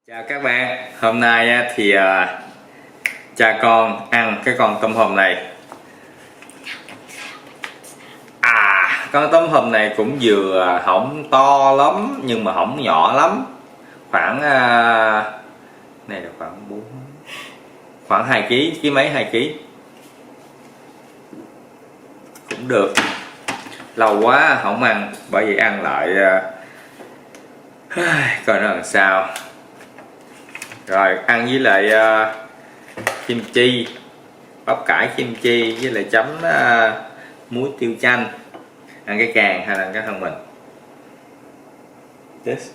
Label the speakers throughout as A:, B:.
A: Chào các bạn, hôm nay thì cha con ăn cái con tôm hùm này. Con tôm hùm này cũng vừa không to lắm nhưng mà không nhỏ lắm. Khoảng này là khoảng 2 kg, ký mấy 2 kg. Cũng được. Lâu quá không ăn, bởi vì ăn lại coi nó làm sao. Rồi ăn với lại kim chi, bắp cải kim chi với lại chấm muối tiêu chanh. Ăn cái càng hay là ăn cái thân mình? Yes.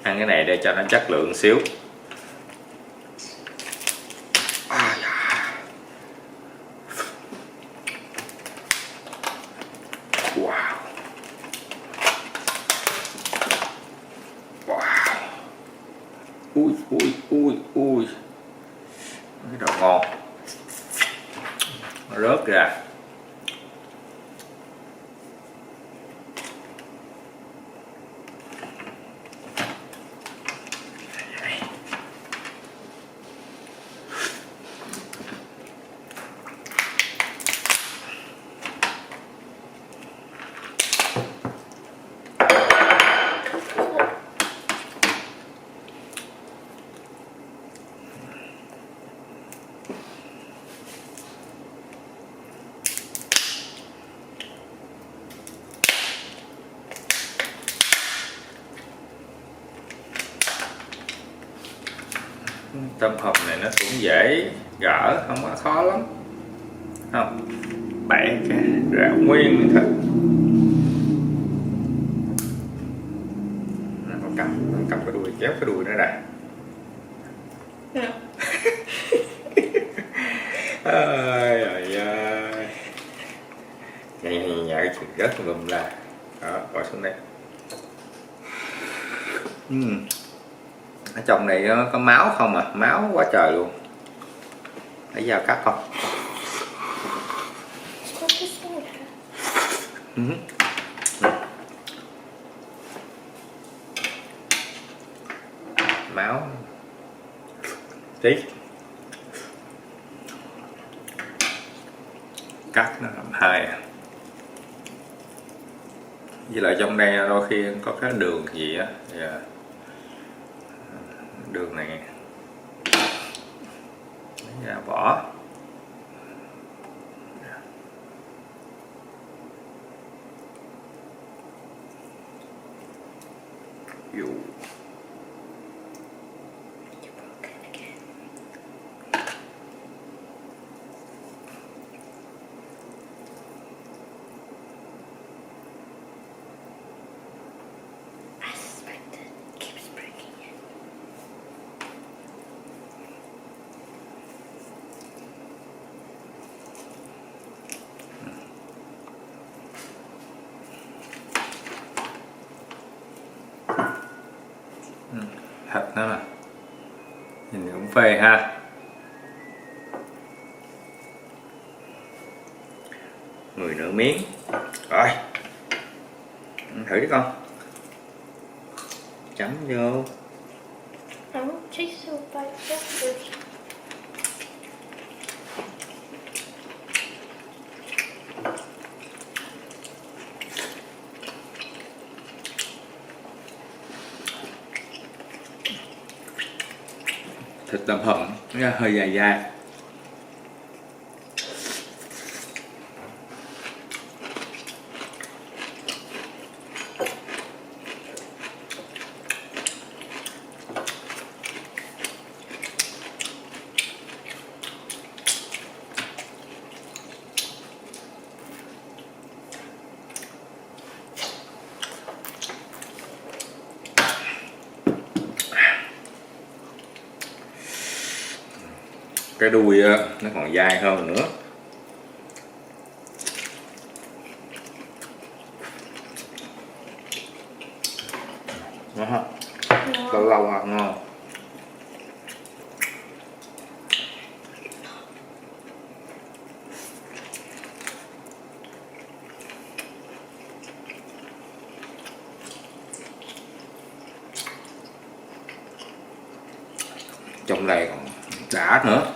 A: Ăn cái này để cho nó chất lượng xíu. Wow. Wow. Ui. Cái đồ ngon. Nó rớt ra. Tôm hùm này nó cũng dễ gỡ, không có khó lắm. Không, bẻ cái rau nguyên thôi. Nó cầm cái đuôi, kéo cái đuôi nó ra. Ơi ơi, nhảy cái chuyện rớt lùm ra. Đó, bỏ xuống đây. Ở trong này nó có máu không à, máu quá trời luôn. Lấy dao cắt không? Máu tí, cắt nó làm hai. Với lại trong đây đôi khi có cái đường gì á, đường này lấy ra bỏ. Dụ. Thịt nó nè, nhìn cũng phê ha. Người nửa miếng rồi, ăn thử đi con, chấm vô. Thịt tôm hùm nó hơi dài dài. Cái đuôi nó còn dài hơn nữa. Đó. Lâu lâu ăn ngon. trong này còn đã nữa.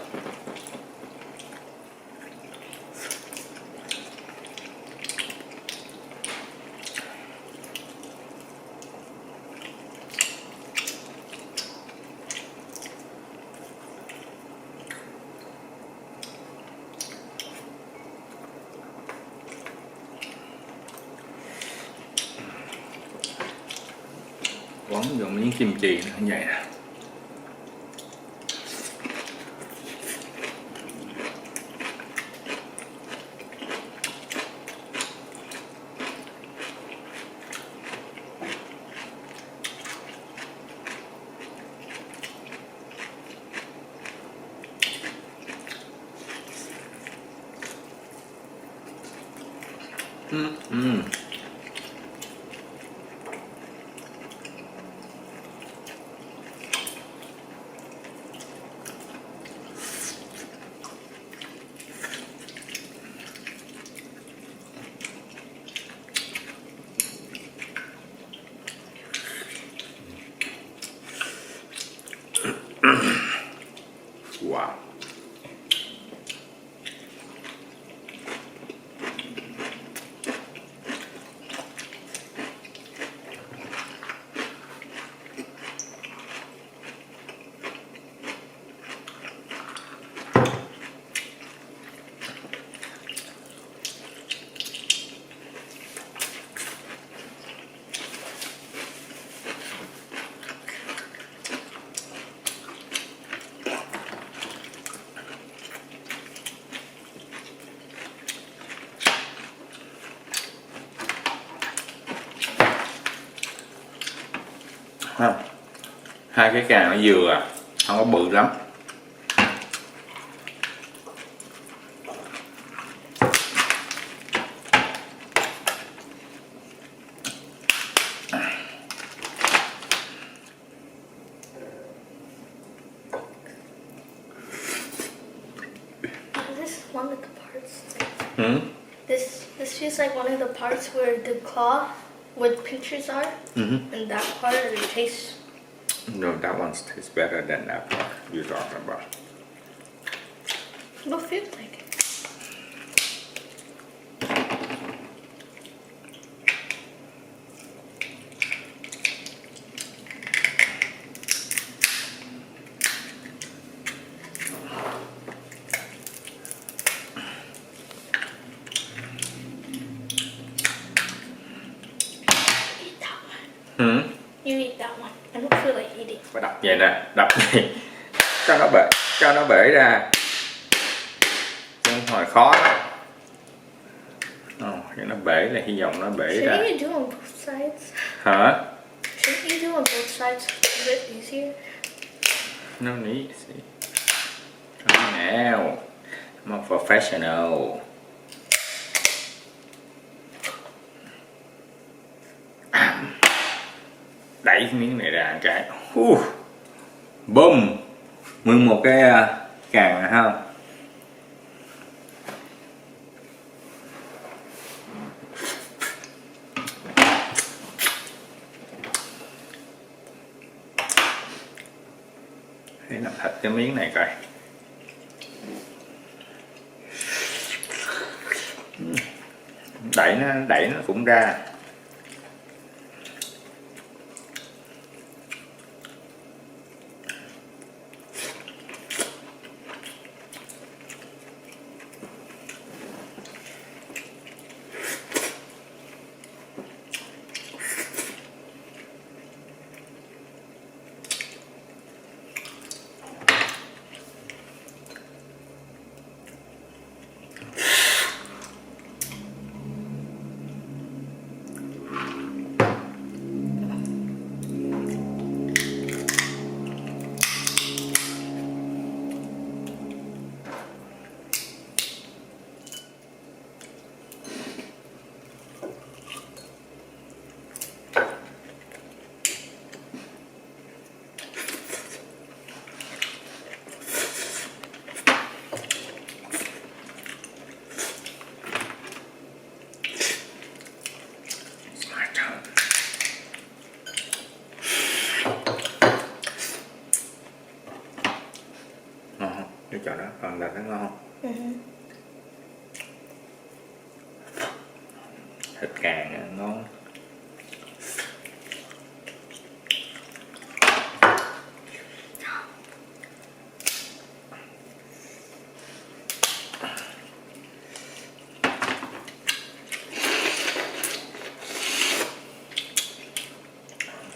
A: Quấn vô miếng kim chi nó như vậy nè. Wow. Không, hai cái càng nó vừa à, không có bự lắm.
B: One of the parts.
A: Hmm?
B: This feels like one of the parts where the claw with pinchers are, and that part it tastes.
A: No, that one tastes better than that part you're talking about.
B: What feels like? Eat that one.
A: Hmm?
B: You eat that one. I don't feel like eating.
A: Phải đập vậy nè, đập này cho nó bể ra, chứ không hồi khó lắm. Cho nó bể là hy vọng nó bể ra.
B: Shouldn't you do on both sides?
A: Hả?
B: Shouldn't you do on both sides? Is it easier?
A: No need. See. Come now. I'm a professional. Đẩy cái miếng này ra một cái. Boom. Nguyên một cái càng này không? Để làm thịt cái miếng này coi. Đẩy nó cũng ra. chỗ đó, còn là nó ngon. Thịt càng ngon.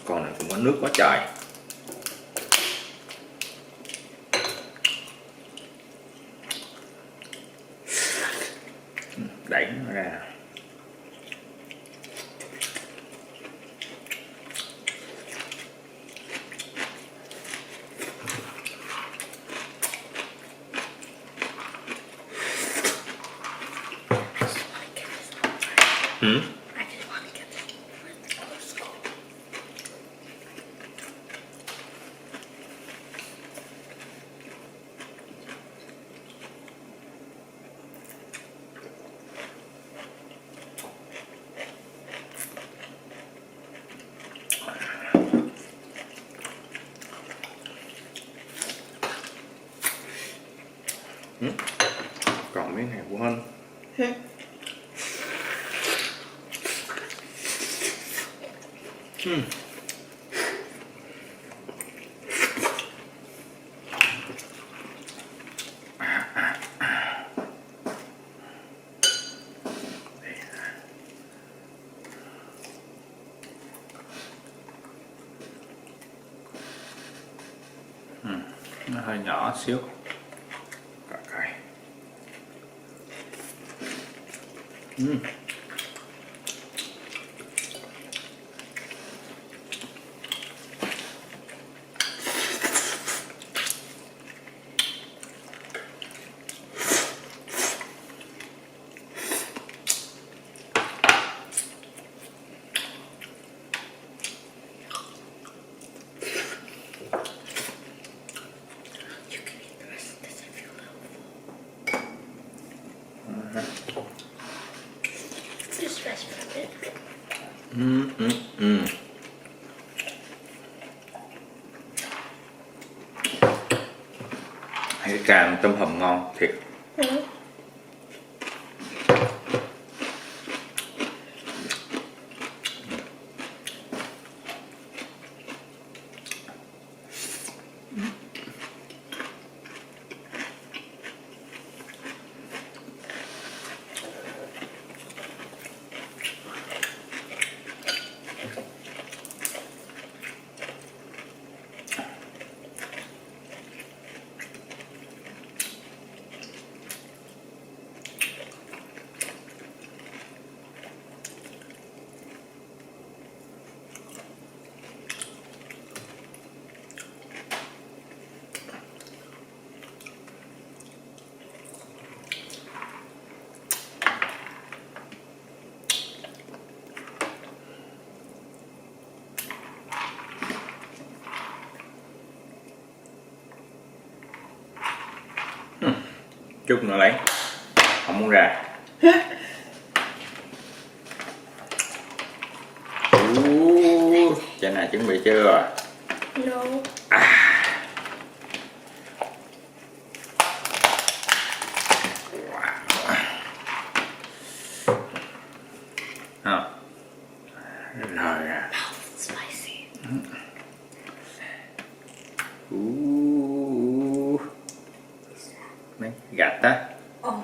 A: Con này cũng có nước quá trời. Đẩy nó ra.
B: I just want to get this over with. Let's go.
A: Còn miếng này của anh. Nó hơi nhỏ xíu. Okay.
B: You can eat the rest of this if you will. Just rest from it.
A: Cái càng tôm hùm ngon thiệt. Chút nữa lấy, không muốn ra. Chả này chuẩn bị chưa?
B: No.
A: Rồi à.
B: Spicy.
A: Mấy gạch á.
B: Oh.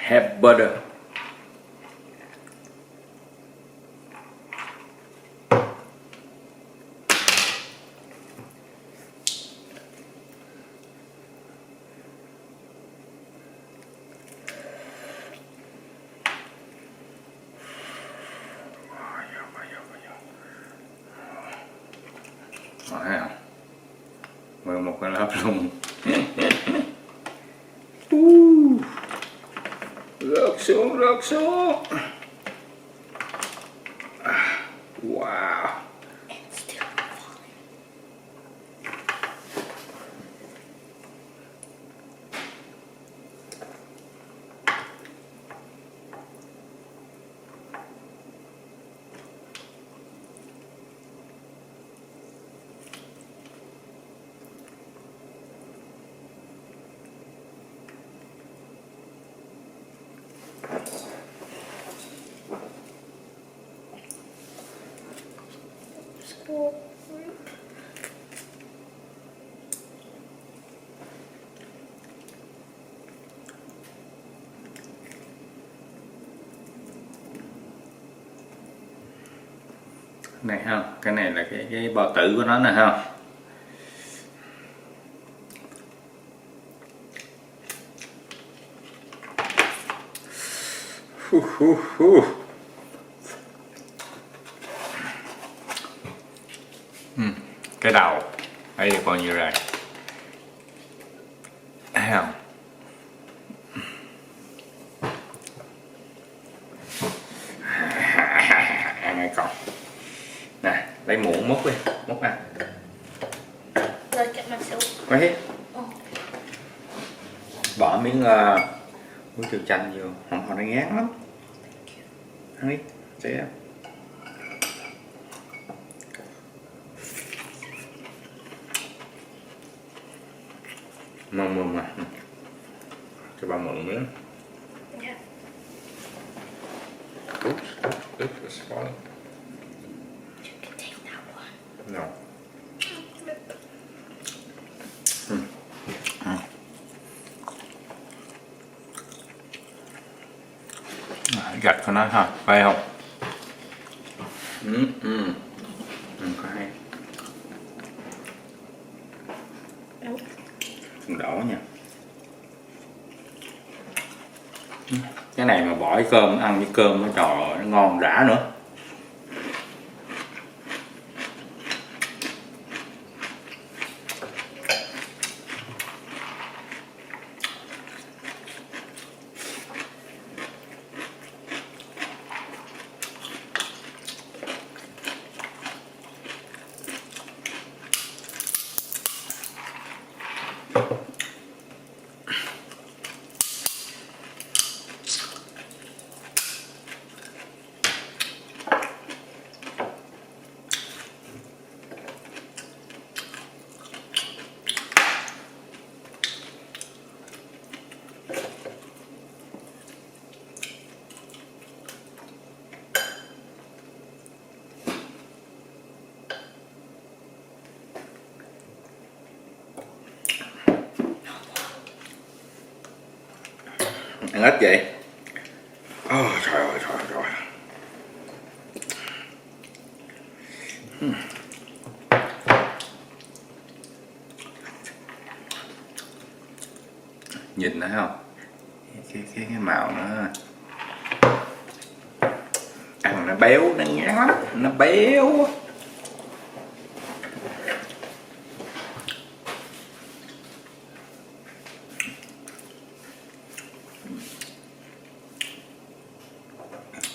A: Have butter. Thấy không? 11 cái lớp luôn. Rớt xuống, rớt xuống. Wow.
B: It's still falling. vegetable fruit.
A: Này ha, cái này là cái bào tử của nó nè ha. Cái đầu đây được bao nhiêu rồi, thấy không? Ăn hay còn nè, lấy muỗng múc đi, múc ăn.
B: Like it myself.
A: Đấy,
B: Oh.
A: bỏ miếng muối tiêu chanh vô, họ nó ngán lắm. Ăn đi, sẽ mừng mà. Cho ba mượn miếng.
B: Yeah.
A: Oops, it's falling.
B: You can take that one.
A: No. Gạch của nó thôi, phải không? Có hay.
B: Nope.
A: Không đổ nha. Cái này mà bỏ với cơm, ăn với cơm nó trời ơi, nó ngon rã nữa. Ăn ít vậy. Trời ơi. Nhìn nó không? Cái màu nó ăn nó béo, nó ngán lắm, nó béo.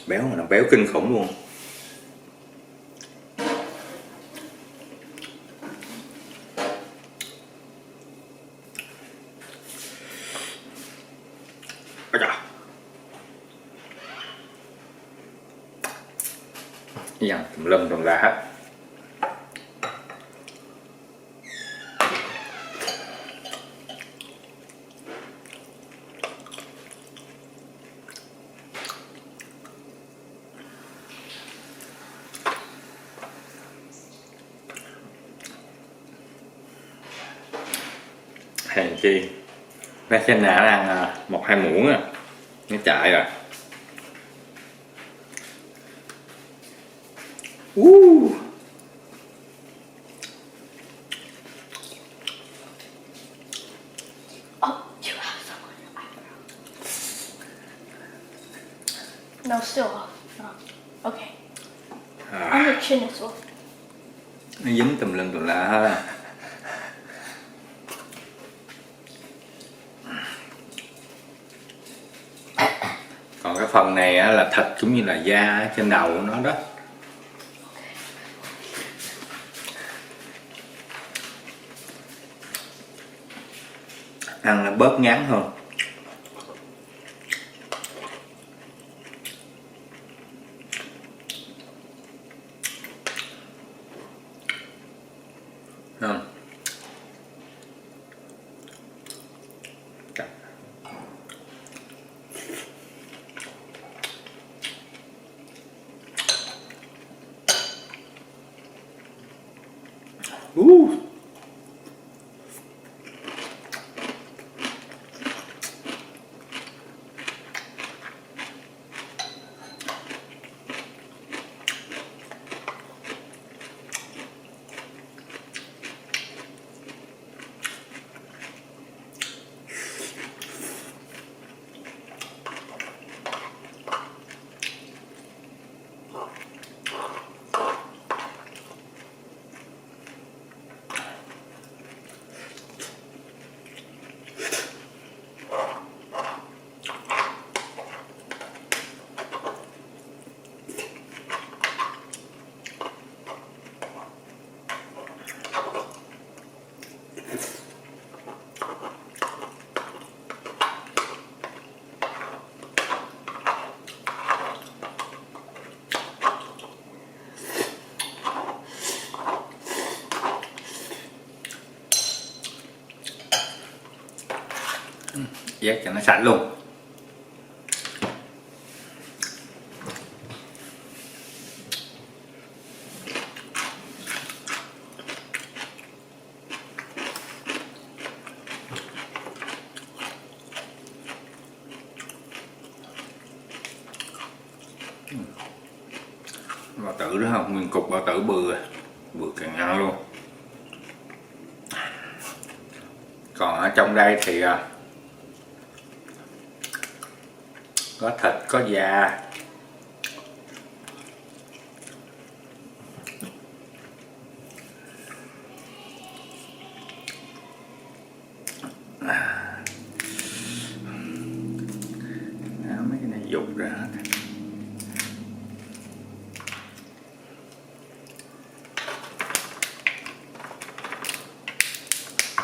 A: Béo mà nó béo kinh khủng luôn. Ôi trời. Dằn tùm lum tùm la hết. Hèn chi nó trên nã ăn 1-2 muỗng à, nó chạy rồi.
B: Oh, you have some on your eyebrow. No, still off. No. Okay. On your chin as well.
A: Nó dính tùm lum tùm la hết. Còn cái phần này á, là thịt cũng như là da trên đầu của nó đó. Ăn nó bớt ngán hơn. Không? Vét cho nó sạch luôn. Bao tử đó không, nguyên cục bao tử bự càng ăn luôn. Còn ở trong đây thì có thịt, có da, mấy cái này dục ra hết.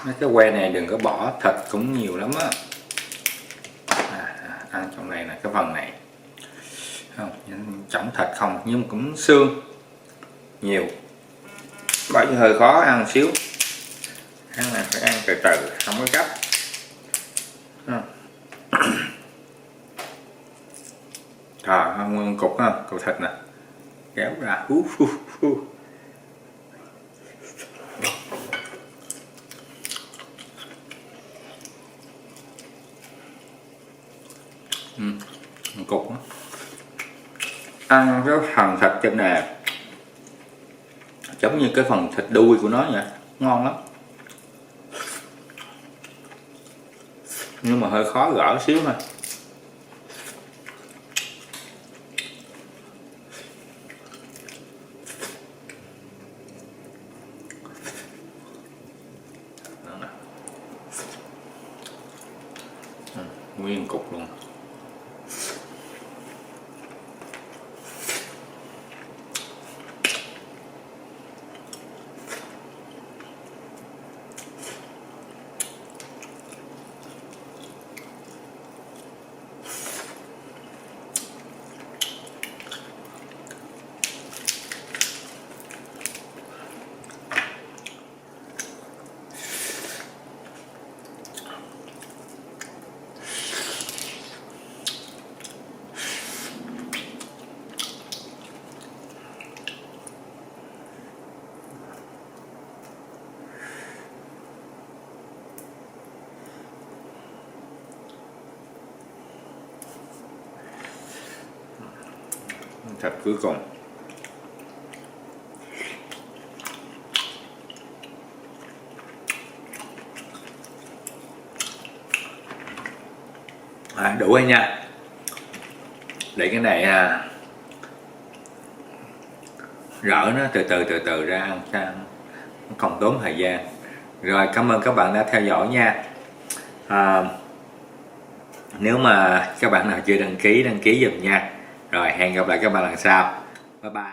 A: Mấy cái que này đừng có bỏ, thịt cũng nhiều lắm á. Ăn trong này là cái phần này không, chỏng thịt không nhưng cũng xương nhiều, bởi vì hơi khó ăn xíu. Ăn này phải ăn từ từ, không có gấp. Nguyên cục ha, cục thịt nè, kéo ra cục đó. Ăn cái phần thịt trên này giống như cái phần thịt đuôi của nó vậy, ngon lắm, nhưng mà hơi khó gỡ xíu thôi. Nguyên cục luôn. Thịt cuối cùng. Đủ rồi nha. Để cái này rỡ nó từ từ ra ăn cho nó không tốn thời gian. Rồi, cảm ơn các bạn đã theo dõi nha. Nếu mà các bạn nào chưa đăng ký giùm nha. Rồi, hẹn gặp lại các bạn lần sau. Bye bye.